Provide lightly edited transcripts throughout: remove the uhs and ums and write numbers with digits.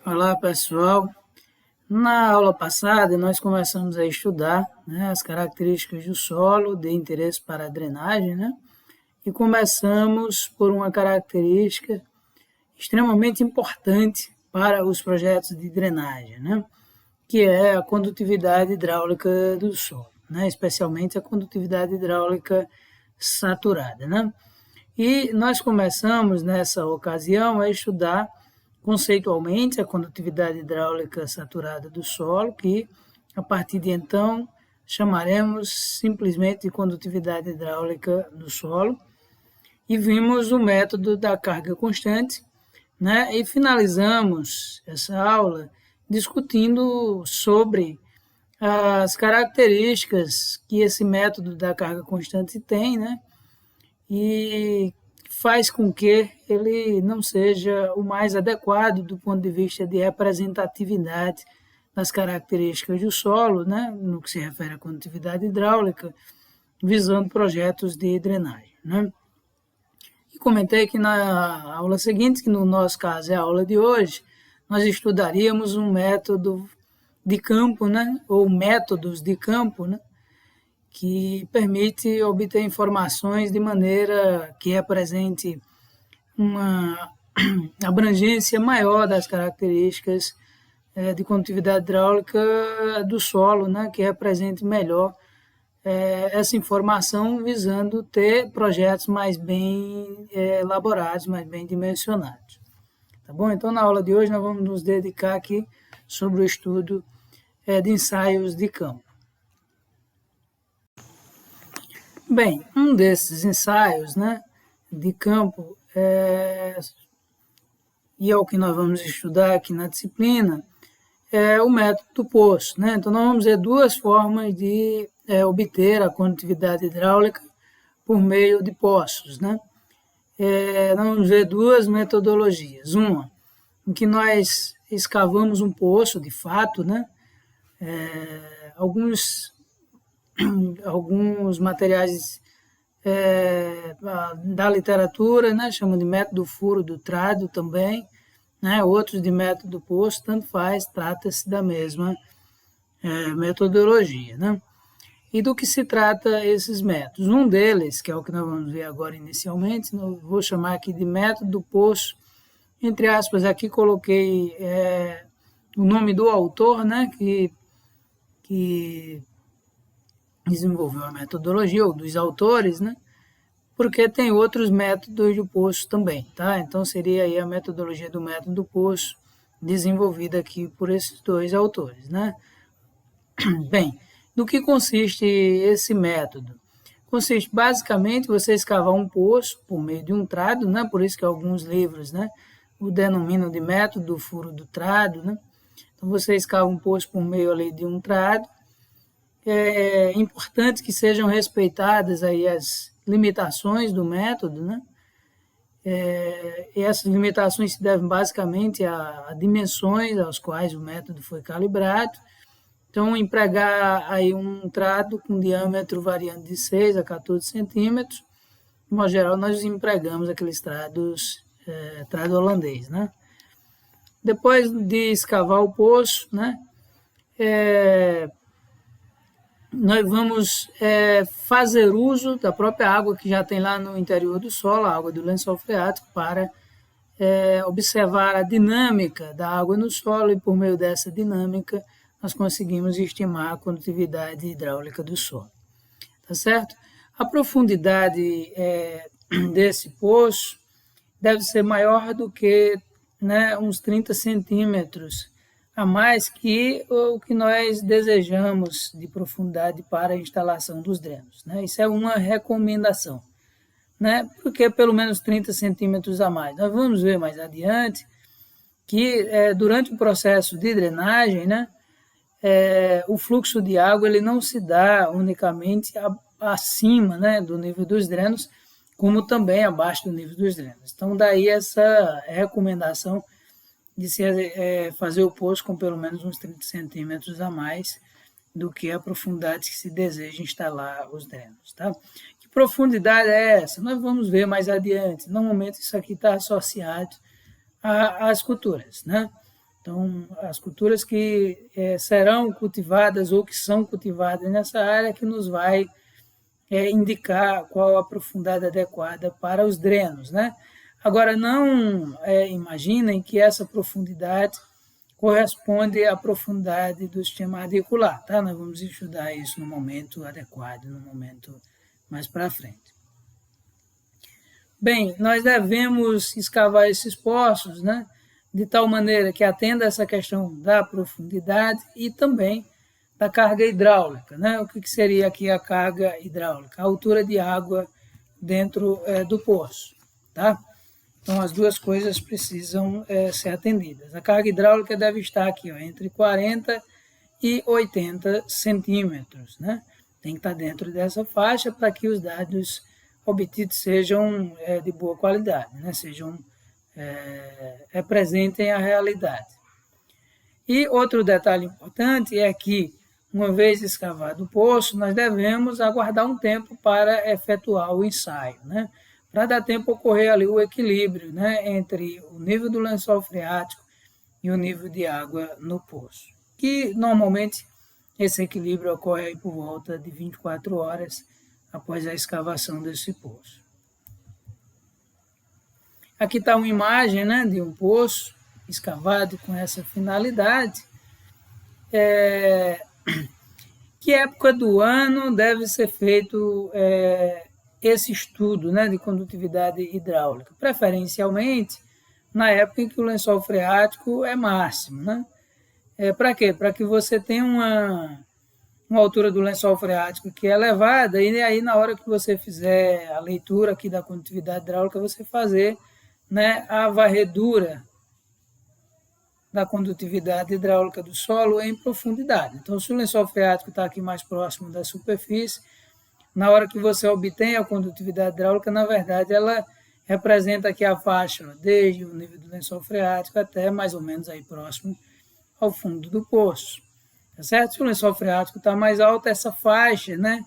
Olá, pessoal. Na aula passada, nós começamos a estudar, as características do solo de interesse para a drenagem, e começamos por uma característica extremamente importante para os projetos de drenagem, que é a condutividade hidráulica do solo, especialmente a condutividade hidráulica saturada. E nós começamos, nessa ocasião, a estudar conceitualmente a condutividade hidráulica saturada do solo, que a partir de então chamaremos simplesmente de condutividade hidráulica do solo, e vimos o método da carga constante, e finalizamos essa aula discutindo sobre as características que esse método da carga constante tem, e faz com que ele não seja o mais adequado do ponto de vista de representatividade das características do solo, no que se refere à condutividade hidráulica, visando projetos de drenagem. E comentei que na aula seguinte, que no nosso caso é a aula de hoje, nós estudaríamos um método de campo, ou métodos de campo, que permite obter informações de maneira que represente uma abrangência maior das características de condutividade hidráulica do solo, que represente melhor essa informação, visando ter projetos mais bem elaborados, mais bem dimensionados. Tá bom? Então, na aula de hoje, nós vamos nos dedicar aqui sobre o estudo de ensaios de campo. Bem, um desses ensaios de campo, e é o que nós vamos estudar aqui na disciplina, é o método do poço. Então, nós vamos ver duas formas de obter a condutividade hidráulica por meio de poços. Nós vamos ver duas metodologias. Uma, em que nós escavamos um poço, de fato, alguns materiais da literatura, chamam de método furo do trado também, outros de método poço, tanto faz, trata-se da mesma metodologia. E do que se trata esses métodos? Um deles, que é o que nós vamos ver agora inicialmente, eu vou chamar aqui de método do poço, entre aspas, aqui coloquei o nome do autor, que desenvolveu a metodologia, ou dos autores, porque tem outros métodos do poço também, tá? Então, seria aí a metodologia do método do poço, desenvolvida aqui por esses dois autores, Bem, do que consiste esse método? Consiste, basicamente, você escavar um poço por meio de um trado, por isso que alguns livros, o denominam de método do furo do trado, Então, você escava um poço por meio ali de um trado. É importante que sejam respeitadas aí as limitações do método, e essas limitações se devem basicamente a dimensões aos quais o método foi calibrado. Então, empregar aí um trado com diâmetro variando de 6 a 14 centímetros. De modo geral, nós empregamos aqueles trados, trado holandês. Depois de escavar o poço, nós vamos fazer uso da própria água que já tem lá no interior do solo, a água do lençol freático, para observar a dinâmica da água no solo, e por meio dessa dinâmica nós conseguimos estimar a condutividade hidráulica do solo. Tá certo? A profundidade desse poço deve ser maior do que uns 30 centímetros a mais que o que nós desejamos de profundidade para a instalação dos drenos. Isso é uma recomendação, porque pelo menos 30 centímetros a mais. Nós vamos ver mais adiante que durante o processo de drenagem, o fluxo de água ele não se dá unicamente acima do nível dos drenos, como também abaixo do nível dos drenos. Então, daí essa recomendação de se fazer o poço com pelo menos uns 30 centímetros a mais do que a profundidade que se deseja instalar os drenos. Tá? Que profundidade é essa? Nós vamos ver mais adiante. Normalmente isso aqui está associado às culturas. Então, as culturas que serão cultivadas ou que são cultivadas nessa área que nos vai indicar qual a profundidade adequada para os drenos, né? Agora, não imaginem que essa profundidade corresponde à profundidade do sistema radicular, tá? Nós vamos estudar isso no momento adequado, no momento mais para frente. Bem, nós devemos escavar esses poços, né? De tal maneira que atenda essa questão da profundidade e também da carga hidráulica, né? O que seria aqui a carga hidráulica? A altura de água dentro do poço, tá? Então, as duas coisas precisam ser atendidas. A carga hidráulica deve estar aqui, entre 40 e 80 centímetros, né? Tem que estar dentro dessa faixa para que os dados obtidos sejam de boa qualidade, né? Representem a realidade. E outro detalhe importante é que, uma vez escavado o poço, nós devemos aguardar um tempo para efetuar o ensaio, né? Para dar tempo a ocorrer ali o equilíbrio, né, entre o nível do lençol freático e o nível de água no poço. Que normalmente esse equilíbrio ocorre aí por volta de 24 horas após a escavação desse poço. Aqui está uma imagem, né, de um poço escavado com essa finalidade. Que época do ano deve ser feito esse estudo, né, de condutividade hidráulica? Preferencialmente na época em que o lençol freático é máximo, né? Para quê? Para que você tenha uma altura do lençol freático que é elevada, e aí na hora que você fizer a leitura aqui da condutividade hidráulica, você fazer, né, a varredura da condutividade hidráulica do solo em profundidade. Então, se o lençol freático está aqui mais próximo da superfície, na hora que você obtém a condutividade hidráulica, na verdade, ela representa aqui a faixa, desde o nível do lençol freático até mais ou menos aí próximo ao fundo do poço. Tá certo? Se o lençol freático está mais alto, essa faixa, né,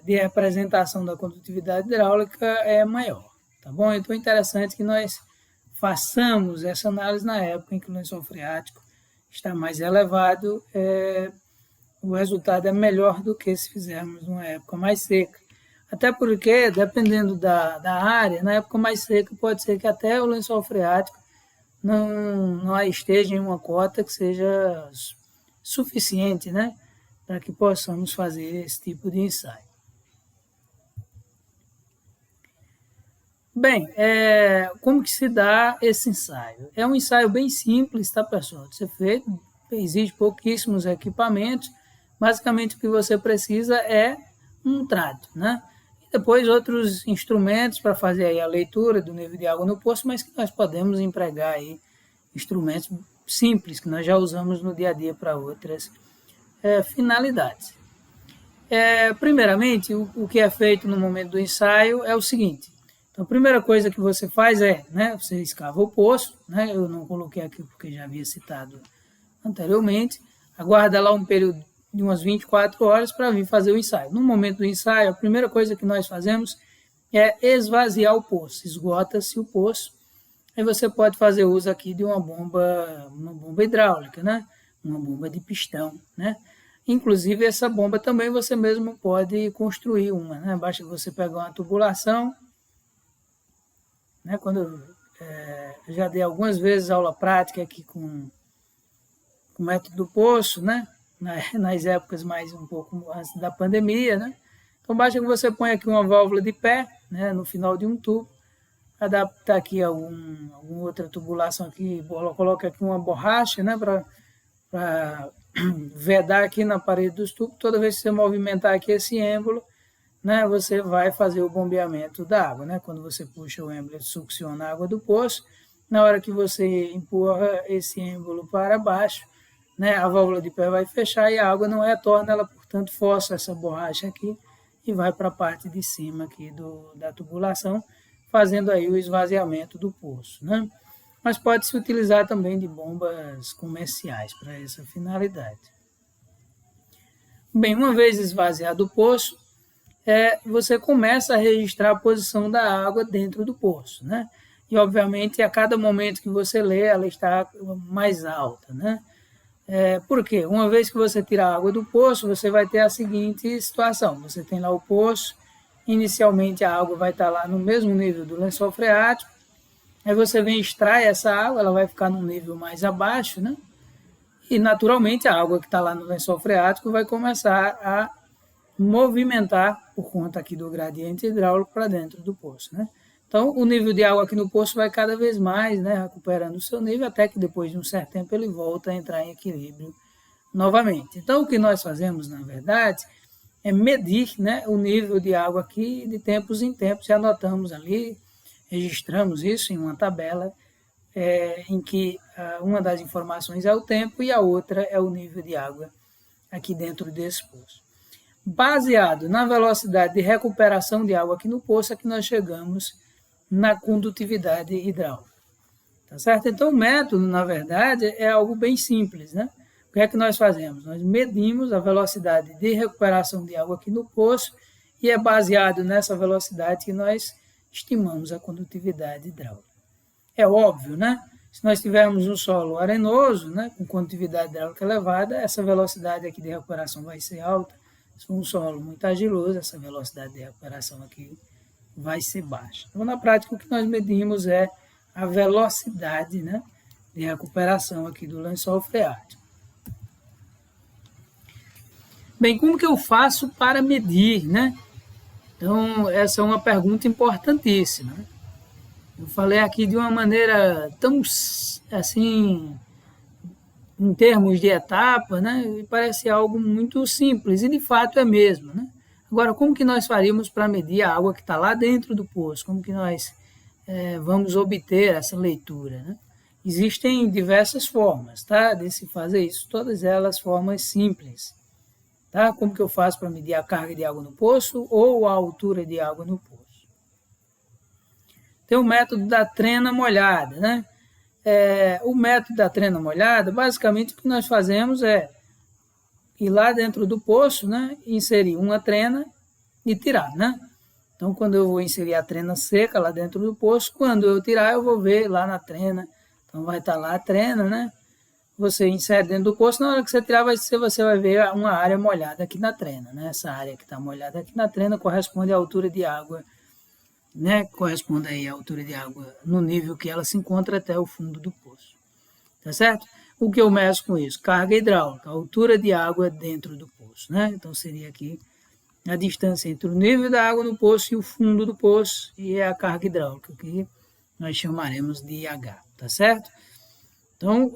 de representação da condutividade hidráulica é maior. Tá bom? Então é interessante que nós façamos essa análise na época em que o lençol freático está mais elevado, o resultado é melhor do que se fizermos numa época mais seca. Até porque, dependendo da área, na época mais seca pode ser que até o lençol freático não esteja em uma cota que seja suficiente, né, para que possamos fazer esse tipo de ensaio. Bem, como que se dá esse ensaio? É um ensaio bem simples, tá, pessoal, de ser feito, exige pouquíssimos equipamentos. Basicamente, o que você precisa é um trato, né? E depois outros instrumentos para fazer aí a leitura do nível de água no poço, mas que nós podemos empregar aí instrumentos simples, que nós já usamos no dia a dia para outras finalidades. Primeiramente, o que é feito no momento do ensaio é o seguinte. Então, a primeira coisa que você faz né, você escava o poço, né? Eu não coloquei aqui porque já havia citado anteriormente, aguarda lá um período de umas 24 horas para vir fazer o ensaio. No momento do ensaio, a primeira coisa que nós fazemos é esvaziar o poço, esgota-se o poço, aí você pode fazer uso aqui de uma bomba hidráulica, né? Uma bomba de pistão, né? Inclusive, essa bomba também você mesmo pode construir uma, né? Basta você pegar uma tubulação, né? Quando eu já dei algumas vezes aula prática aqui com o método do poço, né? Nas épocas mais um pouco antes da pandemia, né? Então, basta que você ponha aqui uma válvula de pé, né, no final de um tubo, adaptar aqui alguma outra tubulação aqui, coloca aqui uma borracha, né, para vedar aqui na parede dos tubos. Toda vez que você movimentar aqui esse êmbolo, né, você vai fazer o bombeamento da água, né? Quando você puxa o êmbolo, ele succiona a água do poço. Na hora que você empurra esse êmbolo para baixo, né, a válvula de pé vai fechar e a água não retorna, ela, portanto, força essa borracha aqui e vai para a parte de cima aqui da tubulação, fazendo aí o esvaziamento do poço, né? Mas pode-se utilizar também de bombas comerciais para essa finalidade. Bem, uma vez esvaziado o poço, você começa a registrar a posição da água dentro do poço, né? e, obviamente, a cada momento que você lê, ela está mais alta, né? Por quê? Uma vez que você tira a água do poço, você vai ter a seguinte situação. Você tem lá o poço, inicialmente a água vai estar lá no mesmo nível do lençol freático, aí você vem extrai essa água, ela vai ficar num nível mais abaixo, né? E, naturalmente, a água que está lá no lençol freático vai começar a movimentar por conta aqui do gradiente hidráulico para dentro do poço, né? Então, o nível de água aqui no poço vai cada vez mais, né, recuperando o seu nível, até que depois de um certo tempo ele volta a entrar em equilíbrio novamente. Então, o que nós fazemos, na verdade, é medir, né, o nível de água aqui de tempos em tempos, e anotamos ali, registramos isso em uma tabela, em que uma das informações é o tempo e a outra é o nível de água aqui dentro desse poço. Baseado na velocidade de recuperação de água aqui no poço, é que nós chegamos na condutividade hidráulica. Tá certo? Então, o método, na verdade, é algo bem simples, né? O que é que nós fazemos? Nós medimos a velocidade de recuperação de água aqui no poço e é baseado nessa velocidade que nós estimamos a condutividade hidráulica. É óbvio, né? Se nós tivermos um solo arenoso, né, com condutividade hidráulica elevada, essa velocidade aqui de recuperação vai ser alta. Se for um solo muito argiloso, essa velocidade de recuperação aqui vai ser baixa. Então, na prática, o que nós medimos é a velocidade, né, de recuperação aqui do lençol freático. Bem, como que eu faço para medir, né? Então, essa é uma pergunta importantíssima. Eu falei aqui de uma maneira tão, assim, em termos de etapa, né, parece algo muito simples, e de fato é mesmo, né? Agora, como que nós faríamos para medir a água que está lá dentro do poço? Como que nós vamos obter essa leitura, né? Existem diversas formas, tá, de se fazer isso, todas elas formas simples. Tá? Como que eu faço para medir a carga de água no poço ou a altura de água no poço? Tem o método da trena molhada, né? O método da trena molhada, basicamente o que nós fazemos é ir lá dentro do poço, né, inserir uma trena e tirar, né? Então, quando eu vou inserir a trena seca lá dentro do poço, quando eu tirar, eu vou ver lá na trena. Então, vai estar lá a trena, né? Você insere dentro do poço, na hora que você tirar, você vai ver uma área molhada aqui na trena, né? Essa área que está molhada aqui na trena corresponde à altura de água, né? Corresponde aí à altura de água no nível que ela se encontra até o fundo do poço. Tá certo? O que eu meço com isso? Carga hidráulica, altura de água dentro do poço, né? Então, seria aqui a distância entre o nível da água no poço e o fundo do poço, e é a carga hidráulica, que nós chamaremos de H, tá certo? Então,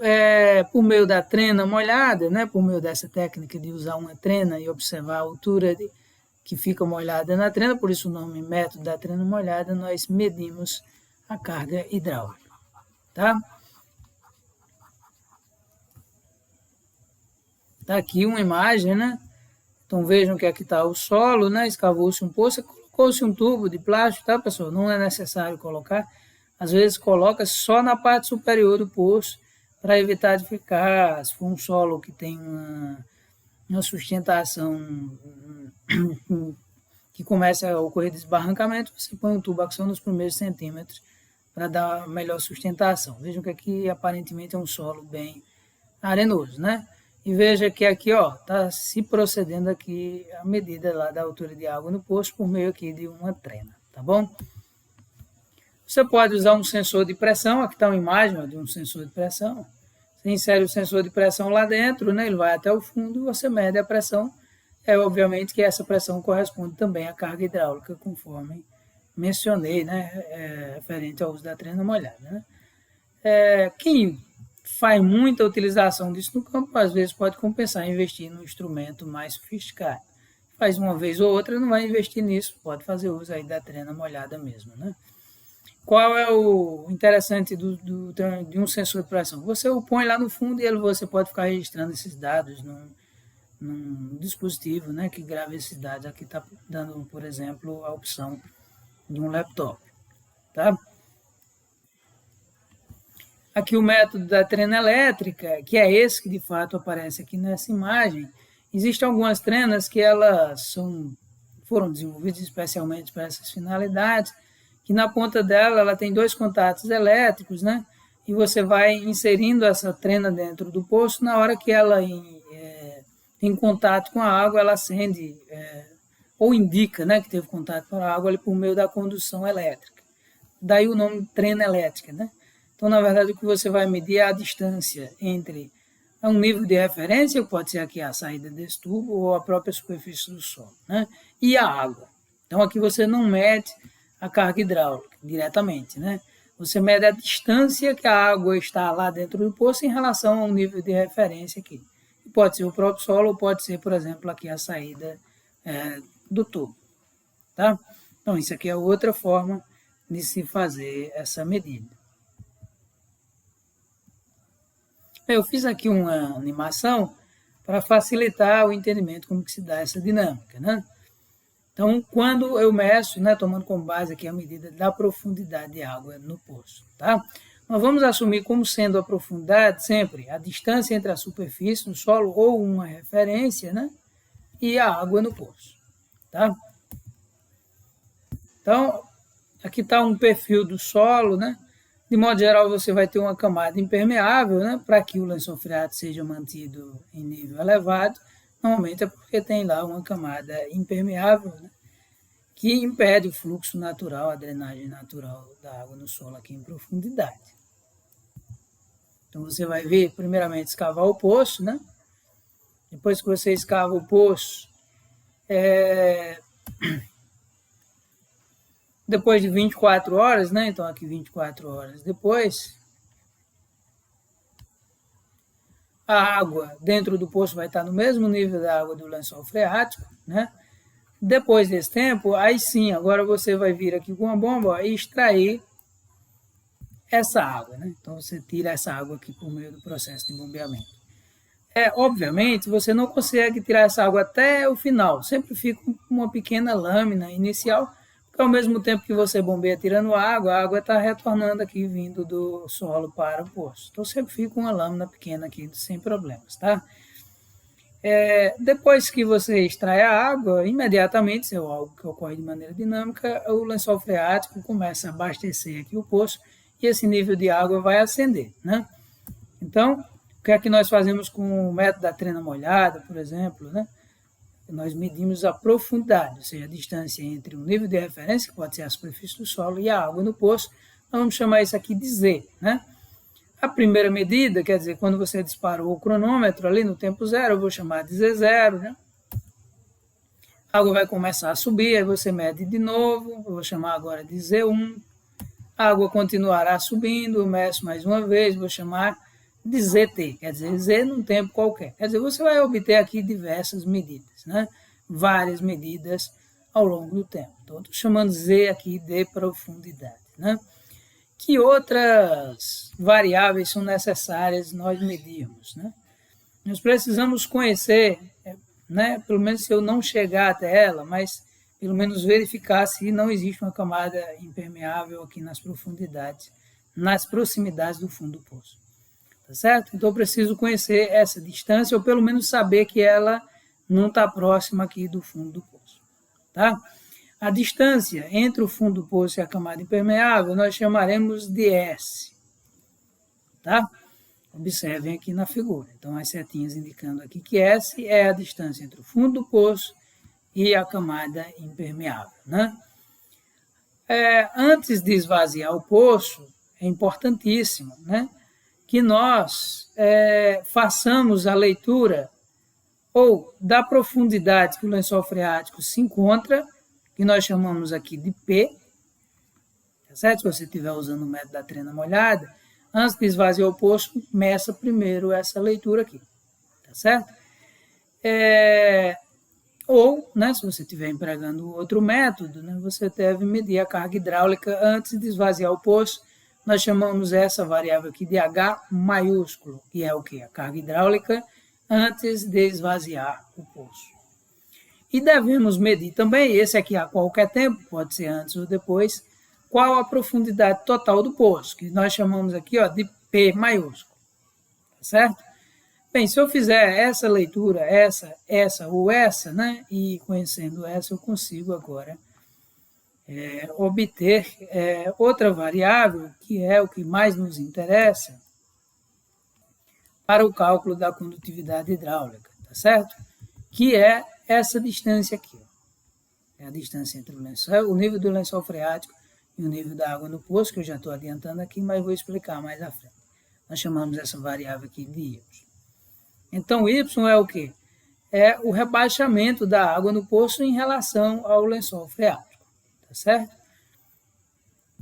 por meio da trena molhada, né, por meio dessa técnica de usar uma trena e observar a altura que fica molhada na trena, por isso o nome método da trena molhada, nós medimos a carga hidráulica, tá? Está aqui uma imagem, né? Então, vejam que aqui está o solo, né? Escavou-se um poço, colocou-se um tubo de plástico, tá, pessoal? Não é necessário colocar. Às vezes, coloca só na parte superior do poço, para evitar de ficar, se for um solo que tem uma sustentação que começa a ocorrer desbarrancamento, você põe um tubo aqui só nos primeiros centímetros para dar melhor sustentação. Vejam que aqui, aparentemente, é um solo bem arenoso, né? E veja que aqui, ó, está se procedendo aqui a medida lá da altura de água no poço por meio aqui de uma trena, tá bom? Você pode usar um sensor de pressão, aqui está uma imagem ó, de um sensor de pressão. Você insere o sensor de pressão lá dentro, né, ele vai até o fundo e você mede a pressão. Obviamente que essa pressão corresponde também à carga hidráulica, conforme mencionei, né, referente ao uso da trena molhada. Né? Quem faz muita utilização disso no campo, às vezes pode compensar investir num instrumento mais sofisticado. Faz uma vez ou outra, não vai investir nisso, pode fazer uso aí da trena molhada mesmo, né? Qual é o interessante de um sensor de pressão? Você o põe lá no fundo e você pode ficar registrando esses dados num dispositivo, né, que grava esses dados. Aqui está dando, por exemplo, a opção de um laptop. Tá? Aqui o método da trena elétrica, que é esse que de fato aparece aqui nessa imagem. Existem algumas trenas que elas foram desenvolvidas especialmente para essas finalidades, que na ponta dela ela tem 2 contatos elétricos, né? E você vai inserindo essa trena dentro do poço, na hora que ela em contato com a água, ela acende ou indica, né, que teve contato com a água ali por meio da condução elétrica. Daí o nome trena elétrica, né? Então, na verdade, o que você vai medir é a distância entre um nível de referência, que pode ser aqui a saída desse tubo ou a própria superfície do solo, né? E a água. Então, aqui você não mede a carga hidráulica diretamente, né? Você mede a distância que a água está lá dentro do poço em relação ao nível de referência aqui. Pode ser o próprio solo ou pode ser, por exemplo, aqui a saída do tubo, tá? Então, isso aqui é outra forma de se fazer essa medida. Eu fiz aqui uma animação para facilitar o entendimento como que se dá essa dinâmica, né? Então, quando eu meço, né, tomando como base aqui a medida da profundidade de água no poço, tá? Nós vamos assumir como sendo a profundidade sempre a distância entre a superfície do solo ou uma referência, né, e a água no poço, tá? Então, aqui está um perfil do solo, né? De modo geral, você vai ter uma camada impermeável, né, para que o lençol freático seja mantido em nível elevado. Normalmente é porque tem lá uma camada impermeável, né, que impede o fluxo natural, a drenagem natural da água no solo aqui em profundidade. Então, você vai ver, primeiramente, escavar o poço, né? Depois que você escava o poço, depois de 24 horas, né? Então, aqui 24 horas depois, a água dentro do poço vai estar no mesmo nível da água do lençol freático, né? Depois desse tempo, aí sim, agora você vai vir aqui com uma bomba e extrair essa água, né? Então, você tira essa água aqui por meio do processo de bombeamento. Obviamente, você não consegue tirar essa água até o final. Sempre fica uma pequena lâmina inicial, porque ao mesmo tempo que você bombeia tirando água, a água está retornando aqui, vindo do solo para o poço. Então, sempre fica uma lâmina pequena aqui, sem problemas, tá? Depois que você extrai a água, imediatamente, isso é algo que ocorre de maneira dinâmica, o lençol freático começa a abastecer aqui o poço e esse nível de água vai ascender, né? Então, o que é que nós fazemos com o método da trena molhada, por exemplo, né? Nós medimos a profundidade, ou seja, a distância entre o nível de referência, que pode ser a superfície do solo, e a água no poço. Nós vamos chamar isso aqui de Z, né? A primeira medida, quer dizer, quando você disparou o cronômetro ali no tempo zero, eu vou chamar de Z0, né? A água vai começar a subir, aí você mede de novo, eu vou chamar agora de Z1. A água continuará subindo, eu meço mais uma vez, vou chamar de ZT, quer dizer, Z num tempo qualquer. Quer dizer, você vai obter aqui diversas medidas, né? Várias medidas ao longo do tempo. Então, estou chamando Z aqui de profundidade, né? Que outras variáveis são necessárias nós medirmos, né? Nós precisamos conhecer, né? Pelo menos se eu não chegar até ela, mas pelo menos verificar se não existe uma camada impermeável aqui nas profundidades, nas proximidades do fundo do poço. Tá certo? Então, eu preciso conhecer essa distância, ou pelo menos saber que ela não está próxima aqui do fundo do poço. Tá? A distância entre o fundo do poço e a camada impermeável, nós chamaremos de S. Tá? Observem aqui na figura. Então, as setinhas indicando aqui que S é a distância entre o fundo do poço e a camada impermeável, né? Antes de esvaziar o poço, é importantíssimo, né, que nós façamos a leitura ou da profundidade que o lençol freático se encontra, que nós chamamos aqui de P, tá certo? Se você estiver usando o método da trena molhada, antes de esvaziar o poço, meça primeiro essa leitura aqui, tá certo? Ou, né, se você estiver empregando outro método, né, você deve medir a carga hidráulica antes de esvaziar o poço. Nós chamamos essa variável aqui de H maiúsculo, que é o quê? A carga hidráulica antes de esvaziar o poço. E devemos medir também, esse aqui a qualquer tempo, pode ser antes ou depois, qual a profundidade total do poço, que nós chamamos aqui de P maiúsculo, tá certo? Bem, se eu fizer essa leitura, essa ou essa, né, e conhecendo essa, eu consigo agora obter outra variável, que é o que mais nos interessa, para o cálculo da condutividade hidráulica, tá certo? Que é essa distância aqui, ó. É a distância entre o nível do lençol freático e o nível da água no poço, que eu já estou adiantando aqui, mas vou explicar mais à frente. Nós chamamos essa variável aqui de Y. Então, Y é o quê? É o rebaixamento da água no poço em relação ao lençol freático, tá certo?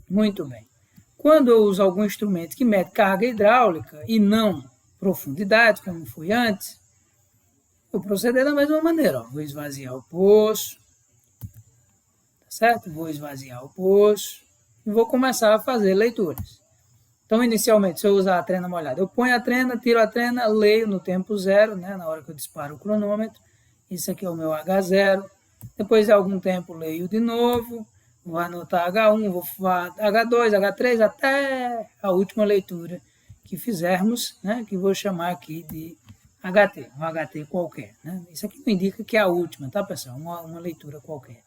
Muito bem. Quando eu uso algum instrumento que mede carga hidráulica e não profundidade, como foi antes, vou proceder da mesma maneira. Ó. Vou esvaziar o poço, tá certo? Vou esvaziar o poço e vou começar a fazer leituras. Então, inicialmente, se eu usar a trena molhada, eu ponho a trena, tiro a trena, leio no tempo zero, né, na hora que eu disparo o cronômetro. Isso aqui é o meu H0. Depois de algum tempo, leio de novo, vou anotar H1, vou H2, H3, até a última leitura que fizermos, né, que vou chamar aqui de HT, um HT qualquer. Né? Isso aqui não indica que é a última, tá, pessoal? Uma leitura qualquer,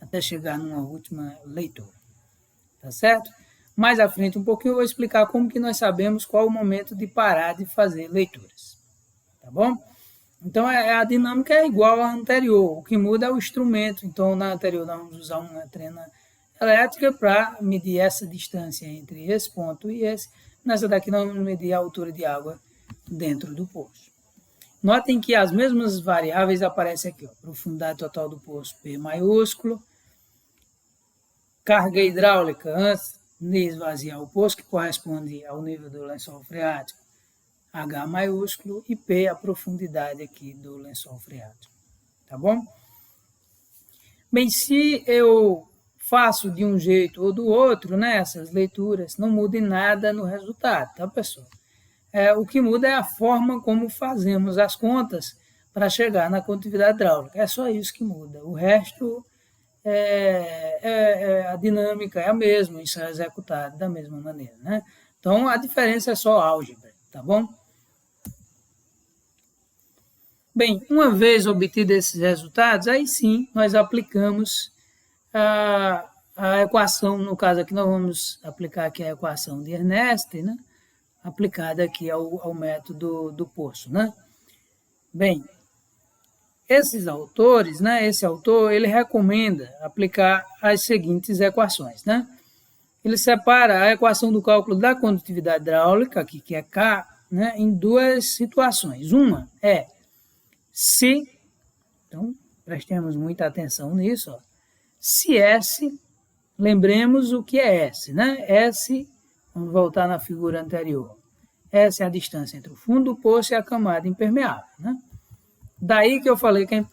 até chegar numa última leitura. Tá certo? Mais à frente um pouquinho eu vou explicar como que nós sabemos qual o momento de parar de fazer leituras. Tá bom? Então, a dinâmica é igual à anterior. O que muda é o instrumento. Então, na anterior nós vamos usar uma trena elétrica para medir essa distância entre esse ponto e esse. Nessa daqui nós vamos medir a altura de água dentro do poço. Notem que as mesmas variáveis aparecem aqui. Ó. Profundidade total do poço, P maiúsculo. Carga hidráulica antes de esvaziar o poço, que corresponde ao nível do lençol freático, H maiúsculo, e P a profundidade aqui do lençol freático. Tá bom? Bem, se eu faço de um jeito ou do outro, né, essas leituras, não muda em nada no resultado, tá, pessoal? O que muda é a forma como fazemos as contas para chegar na condutividade hidráulica. É só isso que muda. O resto, a dinâmica é a mesma, isso é executado da mesma maneira, né? Então, a diferença é só álgebra, tá bom? Bem, uma vez obtidos esses resultados, aí sim nós aplicamos a equação, no caso aqui nós vamos aplicar aqui a equação de Ernest, né? Aplicada aqui ao método do poço, né? Bem, esses autores, né? Esse autor, ele recomenda aplicar as seguintes equações, né? Ele separa a equação do cálculo da condutividade hidráulica, aqui que é K, né? Em duas situações. Uma é se, então prestemos muita atenção nisso, ó. Se S, lembremos o que é S, né? S, vamos voltar na figura anterior. Essa é a distância entre o fundo do poço e a camada impermeável, né? Daí que eu falei que é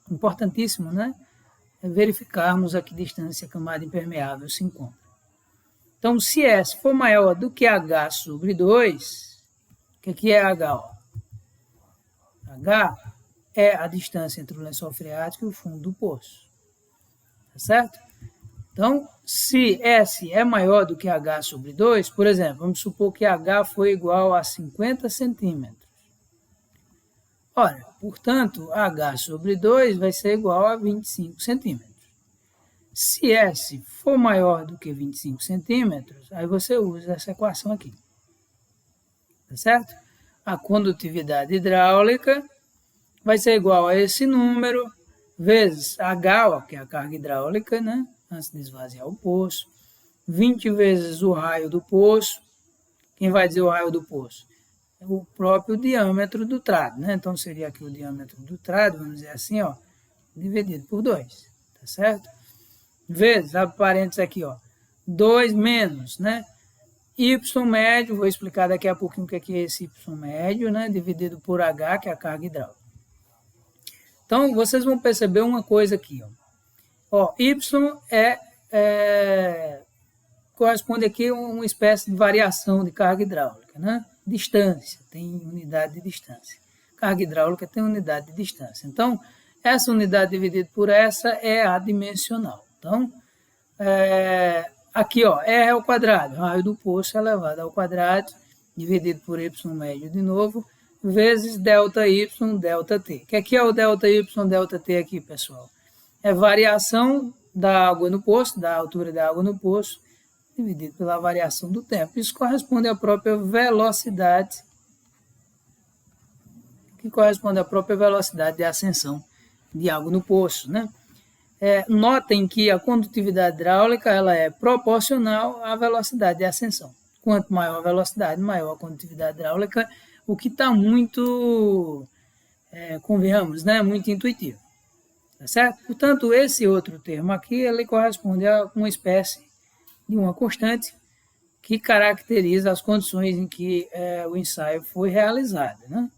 importantíssimo, né? Verificarmos a que distância a camada impermeável se encontra. Então, se S for maior do que H sobre 2, o que é H? Ó? H é a distância entre o lençol freático e o fundo do poço. Tá certo? Então, se S é maior do que H sobre 2, por exemplo, vamos supor que H foi igual a 50 centímetros. Ora, portanto, H sobre 2 vai ser igual a 25 centímetros. Se S for maior do que 25 centímetros, aí você usa essa equação aqui. Tá certo? A condutividade hidráulica vai ser igual a esse número vezes H, ó, que é a carga hidráulica, né? Antes de esvaziar o poço, 20 vezes o raio do poço. Quem vai dizer o raio do poço? É o próprio diâmetro do trado, né? Então, seria aqui o diâmetro do trado, vamos dizer assim, ó, dividido por 2, tá certo? Vezes, abre parênteses aqui, ó, 2 menos, né? Y médio, vou explicar daqui a pouquinho o que é esse Y médio, né? Dividido por H, que é a carga hidráulica. Então, vocês vão perceber uma coisa aqui, ó. Ó, Y corresponde aqui a uma espécie de variação de carga hidráulica, né? Distância, tem unidade de distância. Carga hidráulica tem unidade de distância. Então, essa unidade dividida por essa é a dimensional. Então, aqui, ó, R ao quadrado, raio do poço elevado ao quadrado, dividido por Y médio de novo, vezes delta Y, delta T. O que é o delta Y, delta T aqui, pessoal? É variação da água no poço, da altura da água no poço, dividido pela variação do tempo. Isso corresponde à própria velocidade, que corresponde à própria velocidade de ascensão de água no poço, né? Notem que a condutividade hidráulica ela é proporcional à velocidade de ascensão. Quanto maior a velocidade, maior a condutividade hidráulica, o que está muito, convenhamos, né, muito intuitivo. Tá certo? Portanto, esse outro termo aqui, ele corresponde a uma espécie de uma constante que caracteriza as condições em que o ensaio foi realizado, né?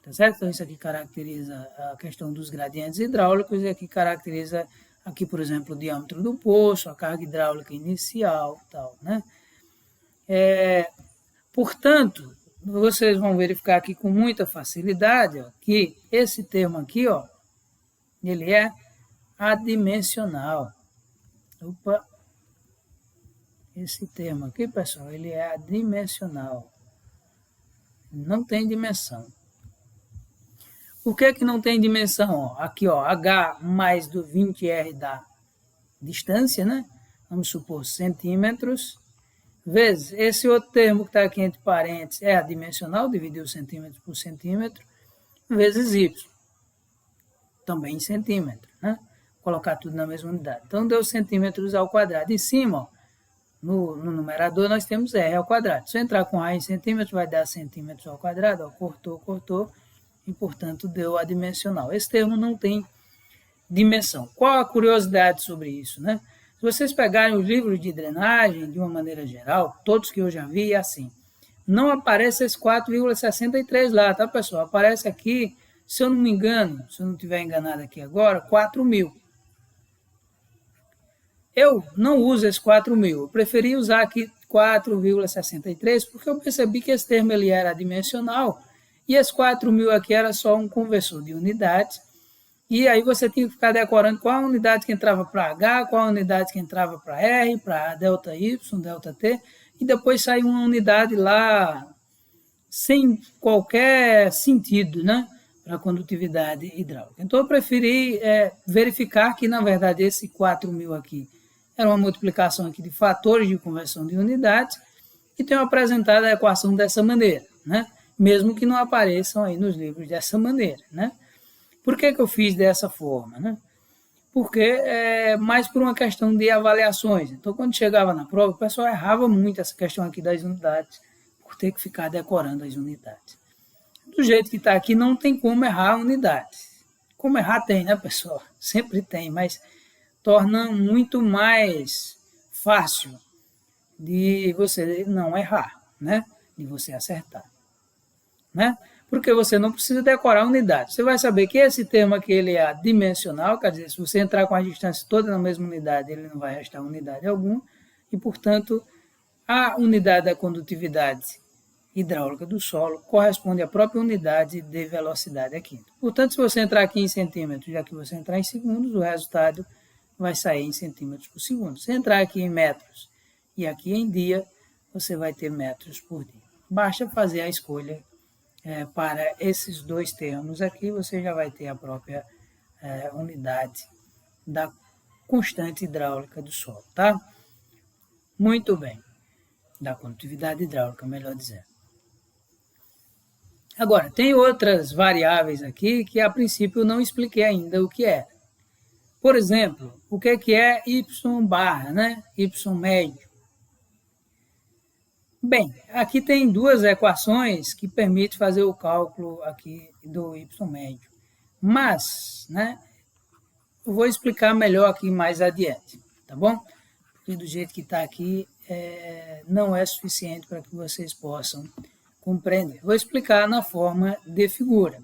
Tá certo? Então, isso aqui caracteriza a questão dos gradientes hidráulicos e aqui caracteriza, aqui, por exemplo, o diâmetro do poço, a carga hidráulica inicial, tal, né? Portanto, vocês vão verificar aqui com muita facilidade, ó, que esse termo aqui, ó, ele é adimensional. Opa! Esse termo aqui, pessoal, ele é adimensional. Não tem dimensão. Por que não tem dimensão? Aqui, ó, H mais do 20R da distância, né? Vamos supor centímetros, vezes esse outro termo que está aqui entre parênteses é adimensional, dividir o centímetro por centímetro, vezes Y, também em centímetro, né? Colocar tudo na mesma unidade. Então, deu centímetros ao quadrado. Em cima, ó, no numerador, nós temos R ao quadrado. Se eu entrar com A em centímetros, vai dar centímetros ao quadrado, ó, cortou, e, portanto, deu adimensional. Esse termo não tem dimensão. Qual a curiosidade sobre isso, né? Se vocês pegarem os livros de drenagem, de uma maneira geral, todos que eu já vi, é assim. Não aparece esse 4,63 lá, tá, pessoal? Aparece aqui, se eu não me engano, se eu não estiver enganado aqui agora, 4.000. Eu não uso esse 4.000, eu preferi usar aqui 4,63, porque eu percebi que esse termo ele era adimensional, e esse 4.000 aqui era só um conversor de unidades, e aí você tinha que ficar decorando qual a unidade que entrava para H, qual a unidade que entrava para R, para delta Y, delta T, e depois saiu uma unidade lá sem qualquer sentido, né, para a condutividade hidráulica. Então eu preferi verificar que, na verdade, esse 4.000 aqui era uma multiplicação aqui de fatores de conversão de unidades, e tenho apresentado a equação dessa maneira, né, mesmo que não apareçam aí nos livros dessa maneira, né. Por que eu fiz dessa forma, né? Porque é mais por uma questão de avaliações. Então, quando chegava na prova, o pessoal errava muito essa questão aqui das unidades, por ter que ficar decorando as unidades. Do jeito que está aqui, não tem como errar unidades. Como errar tem, né, pessoal? Sempre tem, mas torna muito mais fácil de você não errar, né? De você acertar, né? Porque você não precisa decorar a unidade. Você vai saber que esse termo aqui ele é adimensional, quer dizer, se você entrar com a distância toda na mesma unidade, ele não vai restar unidade alguma, e, portanto, a unidade da condutividade hidráulica do solo corresponde à própria unidade de velocidade aqui. Portanto, se você entrar aqui em centímetros, já que você entrar em segundos, o resultado vai sair em centímetros por segundo. Se entrar aqui em metros e aqui em dia, você vai ter metros por dia. Basta fazer a escolha para esses dois termos aqui, você já vai ter a própria unidade da constante hidráulica do solo, tá? Muito bem. Da condutividade hidráulica, melhor dizendo. Agora, tem outras variáveis aqui que a princípio não expliquei ainda o que é. Por exemplo, o que é Y barra, né? Y médio. Bem, aqui tem duas equações que permitem fazer o cálculo aqui do Y médio. Mas, né, eu vou explicar melhor aqui mais adiante, tá bom? Porque do jeito que está aqui, não é suficiente para que vocês possam compreender. Vou explicar na forma de figura.